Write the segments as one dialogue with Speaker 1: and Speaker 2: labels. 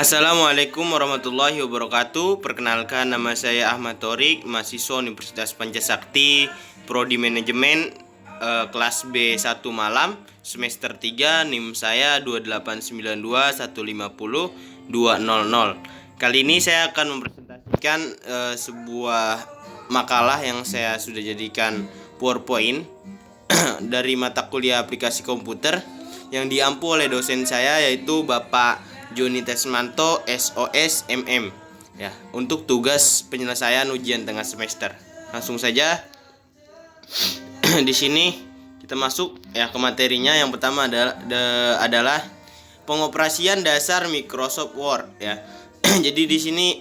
Speaker 1: Assalamualaikum warahmatullahi wabarakatuh. Perkenalkan, nama saya Ahmad Thorik, mahasiswa Universitas Pancasakti, Prodi Manajemen, kelas B1 Malam, semester 3. NIM saya 2892150 Kali ini saya akan mempresentasikan sebuah makalah yang saya sudah jadikan PowerPoint dari mata kuliah aplikasi komputer yang diampu oleh dosen saya, yaitu Bapak Joni Tesmanto SOS MM, ya, untuk tugas penyelesaian ujian tengah semester. Langsung saja di sini kita masuk ya ke materinya. Yang pertama adalah pengoperasian dasar Microsoft Word, ya. Jadi di sini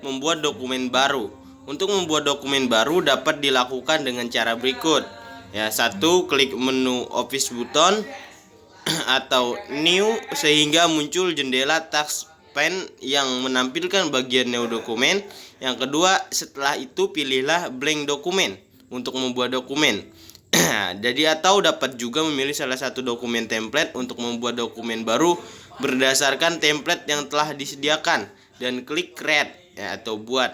Speaker 1: membuat dokumen baru. Untuk membuat dokumen baru dapat dilakukan dengan cara berikut. Ya, 1. Klik menu Office button atau New sehingga muncul jendela touchpad yang menampilkan bagian new dokumen. Yang kedua, setelah itu pilihlah blank dokumen untuk membuat dokumen. Jadi atau dapat juga memilih salah satu dokumen template untuk membuat dokumen baru berdasarkan template yang telah disediakan dan klik create, ya, atau buat.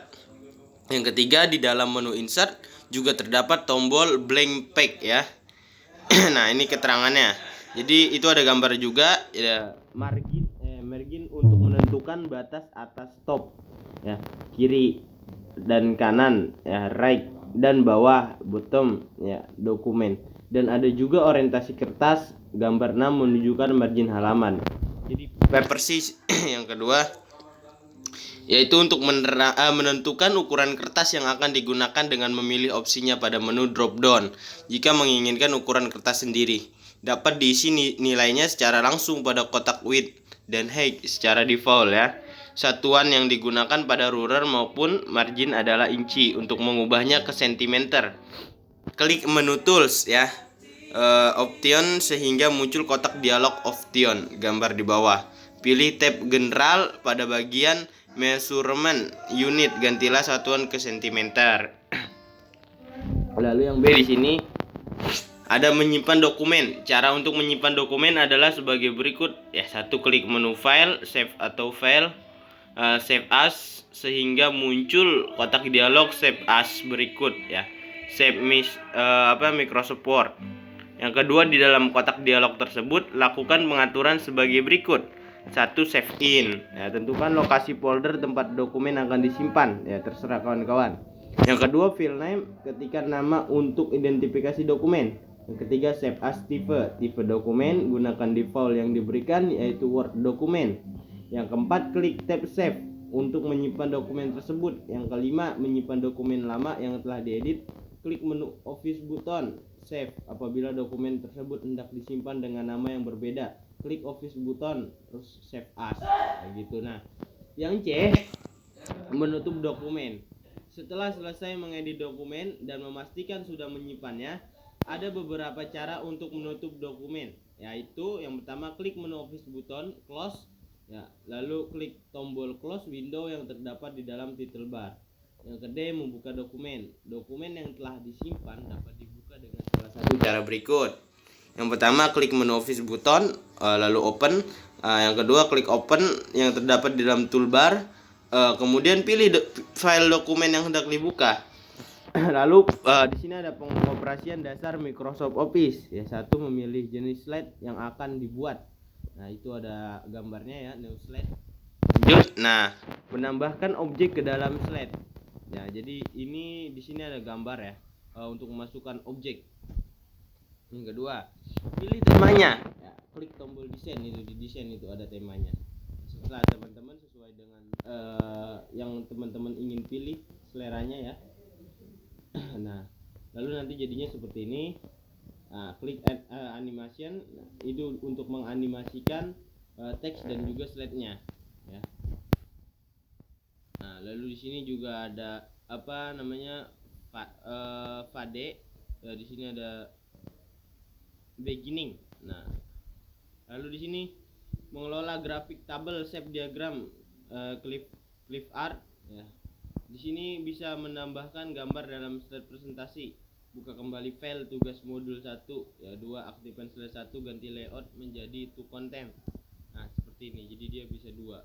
Speaker 1: Yang ketiga, di dalam menu insert juga terdapat tombol blank page, ya. Nah, ini keterangannya. Jadi itu ada gambar juga, ya, margin untuk menentukan batas atas top, ya, kiri dan kanan, ya, right dan bawah bottom, ya, dokumen. Dan ada juga orientasi kertas, gambar 6 menunjukkan margin halaman. Jadi paper sheet yang kedua yaitu untuk menentukan ukuran kertas yang akan digunakan dengan memilih opsinya pada menu drop down. Jika menginginkan ukuran kertas sendiri, dapat diisi nilainya secara langsung pada kotak width dan height secara default, ya. Satuan yang digunakan pada ruler maupun margin adalah inci. Untuk mengubahnya ke sentimeter, klik menu tools, ya, option sehingga muncul kotak dialog option gambar di bawah. Pilih tab general pada bagian measurement unit, gantilah satuan ke sentimeter. Lalu yang B di sini ada menyimpan dokumen. Cara untuk menyimpan dokumen adalah sebagai berikut, ya. 1. Klik menu file, save atau file, save as sehingga muncul kotak dialog save as berikut, ya. Save Microsoft Word. Yang kedua, di dalam kotak dialog tersebut lakukan pengaturan sebagai berikut. 1. Save in, ya, tentukan lokasi folder tempat dokumen akan disimpan, ya, terserah kawan-kawan. Yang kedua, file name, ketikkan nama untuk identifikasi dokumen. Yang ketiga, save as tipe dokumen, gunakan default yang diberikan yaitu Word dokumen. Yang keempat, klik tab save untuk menyimpan dokumen tersebut. Yang kelima, menyimpan dokumen lama yang telah diedit, klik menu Office button save. Apabila dokumen tersebut hendak disimpan dengan nama yang berbeda, klik Office button terus save as, kayak gitu. Nah, yang C, menutup dokumen. Setelah selesai mengedit dokumen dan memastikan sudah menyimpannya, ada beberapa cara untuk menutup dokumen, yaitu yang pertama, klik menu Office button close, ya, lalu klik tombol close window yang terdapat di dalam title bar. Yang kedua, membuka dokumen. Dokumen yang telah disimpan dapat dibuka dengan salah satu cara berikut. Yang pertama, klik menu Office button, lalu open. Yang kedua, klik open yang terdapat di dalam toolbar. Kemudian pilih file dokumen yang hendak dibuka. Lalu di sini ada pengoperasian dasar Microsoft Office, ya. 1. Memilih jenis slide yang akan dibuat. Nah, itu ada gambarnya, ya, new slide. Lanjut. Nah, menambahkan objek ke dalam slide. Ya, jadi ini di sini ada gambar, ya, untuk memasukkan objek. Yang kedua, pilih temanya, ya, klik tombol desain, itu di desain itu ada temanya. Setelah teman-teman sesuai dengan yang teman-teman ingin pilih seleranya, ya. Nah, lalu nanti jadinya seperti ini. Nah, klik animation, itu untuk menganimasikan teks dan juga slide-nya, ya. Nah, lalu di sini juga ada Fade. Ya, di sini ada beginning. Nah, lalu di sini mengelola grafik tabel, shape diagram, clip art, ya. Di sini bisa menambahkan gambar dalam slide presentasi. Buka kembali file tugas modul 1, ya. 2. Aktifkan slide 1, ganti layout menjadi to content. Nah, seperti ini. Jadi dia bisa 2.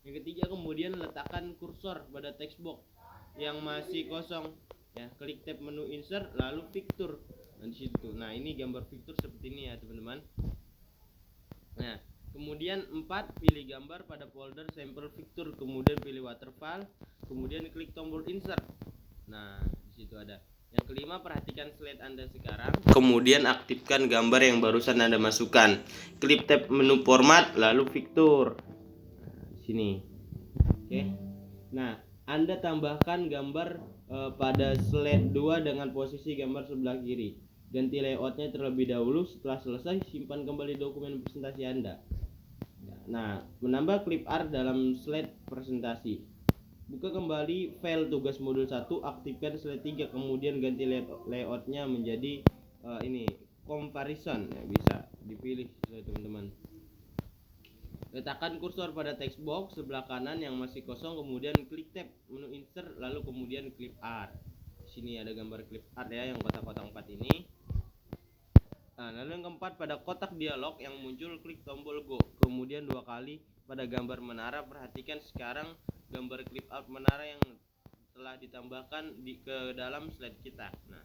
Speaker 1: Yang ketiga, kemudian letakkan kursor pada text box yang masih kosong. Ya, klik tab menu insert lalu picture. Nah, di situ. Nah, ini gambar picture seperti ini ya, teman-teman. Nah, kemudian 4, pilih gambar pada folder sampel picture, kemudian pilih waterfall, kemudian klik tombol insert. Nah, di situ ada. Yang kelima, perhatikan slide Anda sekarang, kemudian aktifkan gambar yang barusan Anda masukkan. Klik tab menu format lalu picture. Sini. Oke. Nah, Anda tambahkan gambar pada slide 2 dengan posisi gambar sebelah kiri. Ganti layoutnya terlebih dahulu. Setelah selesai, simpan kembali dokumen presentasi Anda. Nah, menambah clip art dalam slide presentasi. Buka kembali file tugas modul 1, aktifkan slide 3, kemudian ganti layoutnya menjadi ini comparison. Ya, bisa dipilih teman-teman. Letakkan kursor pada text box sebelah kanan yang masih kosong, kemudian klik tab menu insert lalu kemudian clip art. Di sini ada gambar clip art ya, yang kotak-kotak 4 ini. Nah, lalu yang keempat, pada kotak dialog yang muncul klik tombol go, kemudian 2 kali pada gambar menara. Perhatikan sekarang gambar clip art menara yang telah ditambahkan ke dalam slide kita. Nah,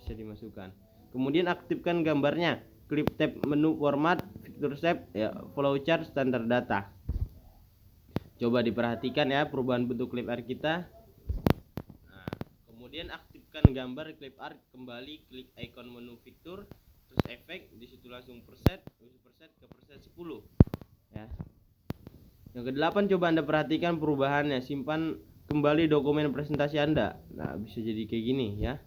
Speaker 1: bisa dimasukkan. Kemudian aktifkan gambarnya. Klik tab menu format, picture shape, ya, flowchart, standar data. Coba diperhatikan ya perubahan bentuk clip art kita. Nah, kemudian aktifkan gambar clip art kembali, klik icon menu picture, terus efek, di situ langsung preset ke preset 10. Ya. Yang ke-8, coba Anda perhatikan perubahannya. Simpan kembali dokumen presentasi Anda. Nah, bisa jadi kayak gini ya.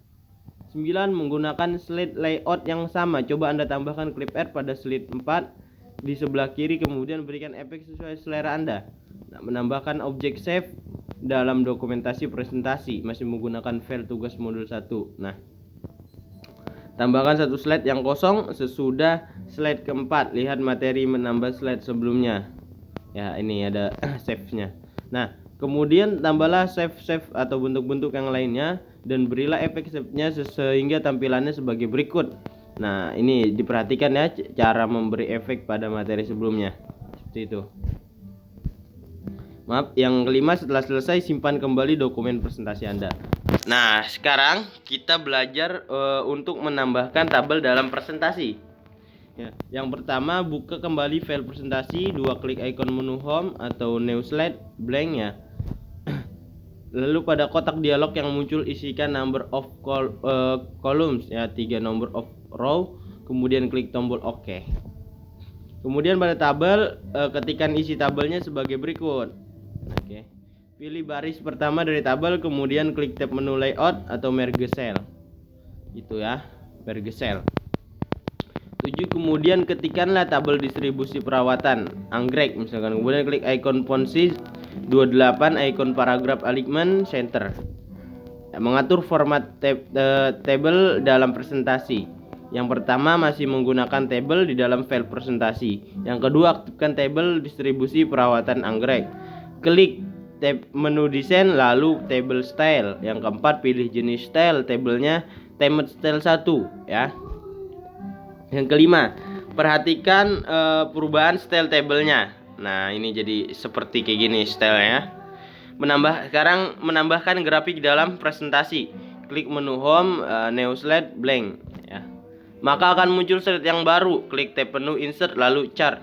Speaker 1: 9, menggunakan slide layout yang sama. Coba Anda tambahkan clip art pada slide 4 di sebelah kiri, kemudian berikan efek sesuai selera Anda. Nah, menambahkan objek save dalam dokumentasi presentasi masih menggunakan file tugas modul 1. Nah, tambahkan 1 slide yang kosong sesudah slide keempat. Lihat materi menambah slide sebelumnya. Ya, ini ada save-nya. Nah, kemudian tambahlah save atau bentuk-bentuk yang lainnya dan berilah efek save-nya sehingga tampilannya sebagai berikut. Nah, ini diperhatikan ya cara memberi efek pada materi sebelumnya. Seperti itu. Maaf, yang kelima, setelah selesai simpan kembali dokumen presentasi Anda. Nah, sekarang kita belajar untuk menambahkan tabel dalam presentasi. Ya, yang pertama, buka kembali file presentasi, 2 klik icon menu home atau new slide blank ya. Lalu pada kotak dialog yang muncul isikan number of columns ya, 3 number of row, kemudian klik tombol OK. Kemudian pada tabel ketikkan isi tabelnya sebagai berikut. Oke. Pilih baris pertama dari tabel, kemudian klik tab menu layout atau merge cell. Gitu ya, merge cell. 7, kemudian ketikkanlah tabel distribusi perawatan anggrek misalkan, kemudian klik icon font size 28, icon paragraph alignment center. Mengatur format table dalam presentasi. Yang pertama, masih menggunakan table di dalam file presentasi. Yang kedua, aktifkan table distribusi perawatan anggrek. Klik tab menu desain lalu table style. Yang keempat, pilih jenis style tabelnya theme style 1 ya. Yang kelima, perhatikan perubahan style tabelnya. Nah, ini jadi seperti kayak gini stylenya. Sekarang menambahkan grafik dalam presentasi. Klik menu home, new slide blank ya. Maka akan muncul slide yang baru. Klik tab menu insert lalu chart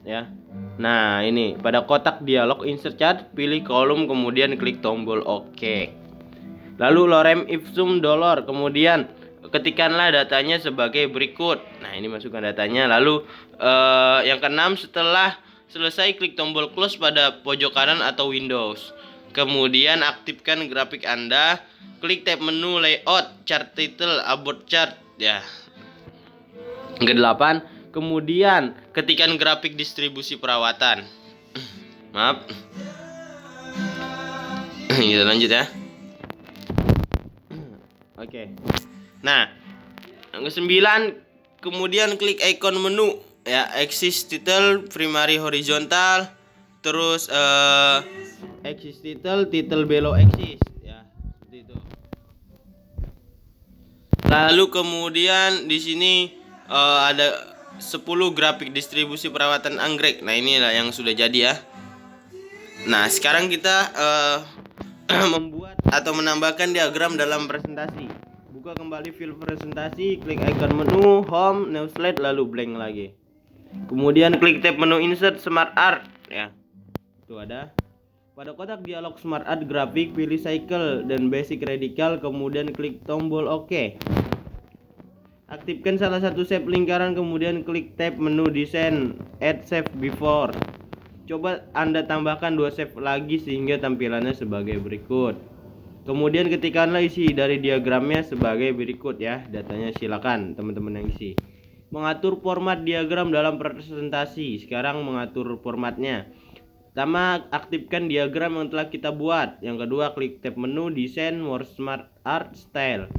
Speaker 1: ya. Nah, ini pada kotak dialog insert chart, pilih kolom kemudian klik tombol OK. Lalu lorem ipsum dolor, kemudian ketikkanlah datanya sebagai berikut. Nah, ini masukkan datanya. Lalu yang keenam, setelah selesai klik tombol close pada pojok kanan atau Windows. Kemudian aktifkan grafik Anda. Klik tab menu layout, chart title, about chart ya. Ke-8, kemudian ketikkan grafik distribusi perawatan. Maaf. Kita lanjut ya. Oke. Nah, yang ke-9, kemudian klik icon menu ya, axis title primary horizontal, terus axis title below axis ya, seperti itu. Lalu kemudian di sini ada 10 grafik distribusi perawatan anggrek. Nah, inilah yang sudah jadi ya. Nah, sekarang kita membuat atau menambahkan diagram dalam presentasi. Buka kembali file presentasi, klik icon menu, home, new slide, lalu blank lagi. Kemudian klik tab menu insert smart art ya. Itu ada. Pada kotak dialog smart art grafik, pilih cycle dan basic radical, kemudian klik tombol OK. Aktifkan salah satu shape lingkaran, kemudian klik tab menu desain, add shape before. Coba Anda tambahkan 2 shape lagi sehingga tampilannya sebagai berikut. Kemudian ketikkanlah isi dari diagramnya sebagai berikut ya. Datanya silakan teman-teman yang isi. Mengatur format diagram dalam presentasi. Sekarang mengatur formatnya. Pertama, aktifkan diagram yang telah kita buat. Yang kedua, klik tab menu desain, more smart art style.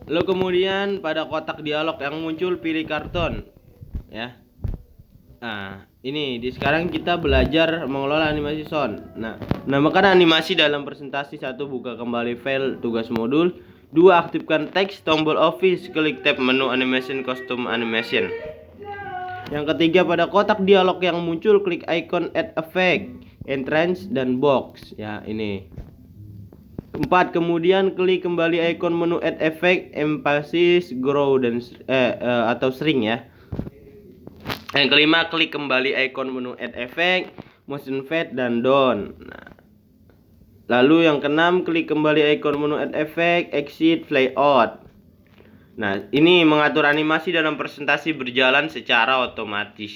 Speaker 1: Lalu kemudian pada kotak dialog yang muncul pilih karton ya. Nah, ini sekarang kita belajar mengelola animasi sound. Nah, menambahkan animasi dalam presentasi. 1. Buka kembali file tugas modul. 2. Aktifkan teks tombol office, klik tab menu animation custom animation. Yang ketiga, pada kotak dialog yang muncul klik icon add effect, entrance dan box ya ini. 4. Kemudian klik kembali ikon menu add effect, emphasis, grow dan atau shrink ya. Yang kelima, klik kembali ikon menu add effect, motion fade dan down. Nah, lalu yang keenam, klik kembali ikon menu add effect, exit, play out. Nah, ini mengatur animasi dalam presentasi berjalan secara otomatis.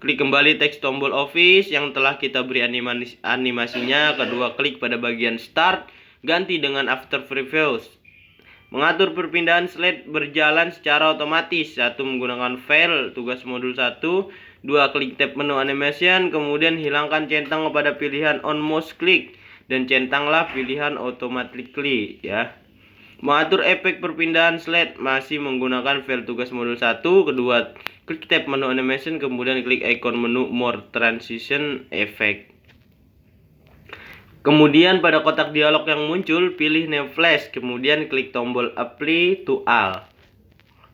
Speaker 1: Klik kembali teks tombol office yang telah kita beri animasinya. Kedua, klik pada bagian start, ganti dengan after previews. Mengatur perpindahan slide berjalan secara otomatis. 1. Menggunakan file tugas modul 1. 2. Klik tab menu animation, kemudian hilangkan centang pada pilihan on mouse click dan centanglah pilihan automatically ya. Mengatur efek perpindahan slide masih menggunakan file tugas modul 1. Kedua, klik tab menu animation, kemudian klik icon menu more transition effect. Kemudian pada kotak dialog yang muncul, pilih new flash, kemudian klik tombol apply to all.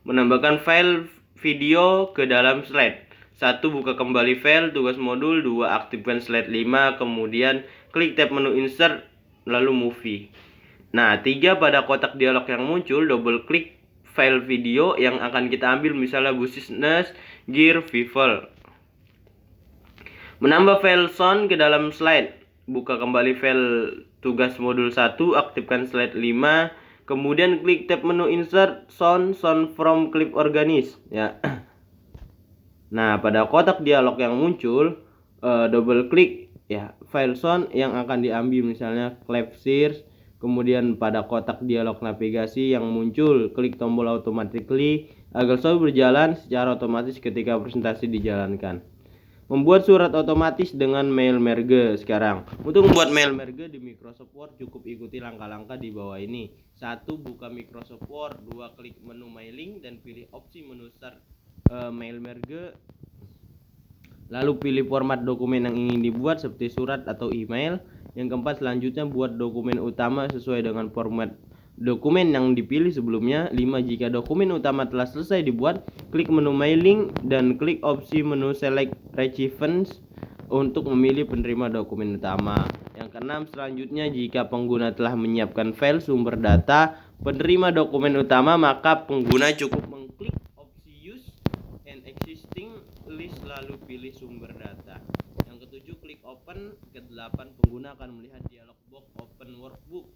Speaker 1: Menambahkan file video ke dalam slide. 1. Buka kembali file tugas modul. 2. Aktifkan slide 5, kemudian klik tab menu insert, lalu movie. Nah, 3. Pada kotak dialog yang muncul, double klik file video yang akan kita ambil, misalnya business, gear, people. Menambah file sound ke dalam slide. Buka kembali file tugas modul 1, aktifkan slide 5, kemudian klik tab menu insert, sound from clip organize ya. Nah, pada kotak dialog yang muncul, double klik ya file sound yang akan diambil, misalnya clap series. Kemudian pada kotak dialog navigasi yang muncul, klik tombol automatically agar selalu berjalan secara otomatis ketika presentasi dijalankan. Membuat surat otomatis dengan mail merge. Sekarang, untuk membuat mail merge di Microsoft Word cukup ikuti langkah-langkah di bawah ini. 1. Buka Microsoft Word. 2. Klik menu mailing dan pilih opsi menu start mail merge. Lalu pilih format dokumen yang ingin dibuat seperti surat atau email. Yang keempat, selanjutnya buat dokumen utama sesuai dengan format dokumen yang dipilih sebelumnya. 5. Jika dokumen utama telah selesai dibuat, klik menu mailing dan klik opsi menu select recipients untuk memilih penerima dokumen utama. Yang keenam, selanjutnya jika pengguna telah menyiapkan file sumber data penerima dokumen utama, maka pengguna cukup mengklik opsi use an existing list lalu pilih sumber data. Yang ketujuh, klik open. Kedelapan, pengguna akan melihat dialog box open workbook.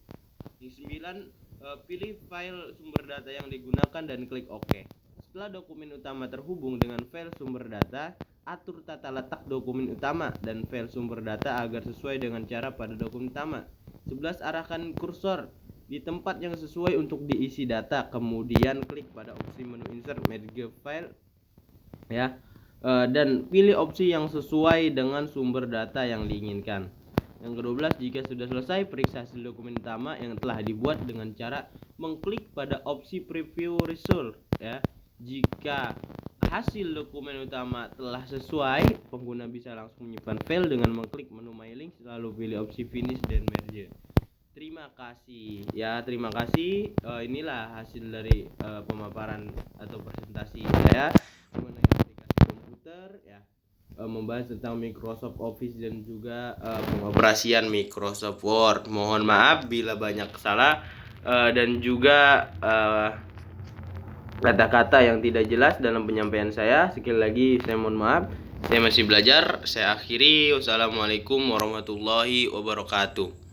Speaker 1: Yang 9, pilih file sumber data yang digunakan dan klik OK. Setelah dokumen utama terhubung dengan file sumber data, atur tata letak dokumen utama dan file sumber data agar sesuai dengan cara pada dokumen utama. 11. Arahkan kursor di tempat yang sesuai untuk diisi data, kemudian klik pada opsi menu insert merge file ya, dan pilih opsi yang sesuai dengan sumber data yang diinginkan. Yang ke-12, jika sudah selesai, periksa hasil dokumen utama yang telah dibuat dengan cara mengklik pada opsi preview result ya. Jika hasil dokumen utama telah sesuai, pengguna bisa langsung menyimpan file dengan mengklik menu mailing lalu pilih opsi finish dan merge. Terima kasih ya, terima kasih. Inilah hasil dari pemaparan atau presentasi saya mengenai aplikasi komputer ya. membahas tentang Microsoft Office dan juga pengoperasian Microsoft Word. Mohon maaf bila banyak salah dan juga kata-kata yang tidak jelas dalam penyampaian saya. Sekali lagi saya mohon maaf. Saya masih belajar. Saya akhiri. Wassalamualaikum warahmatullahi wabarakatuh.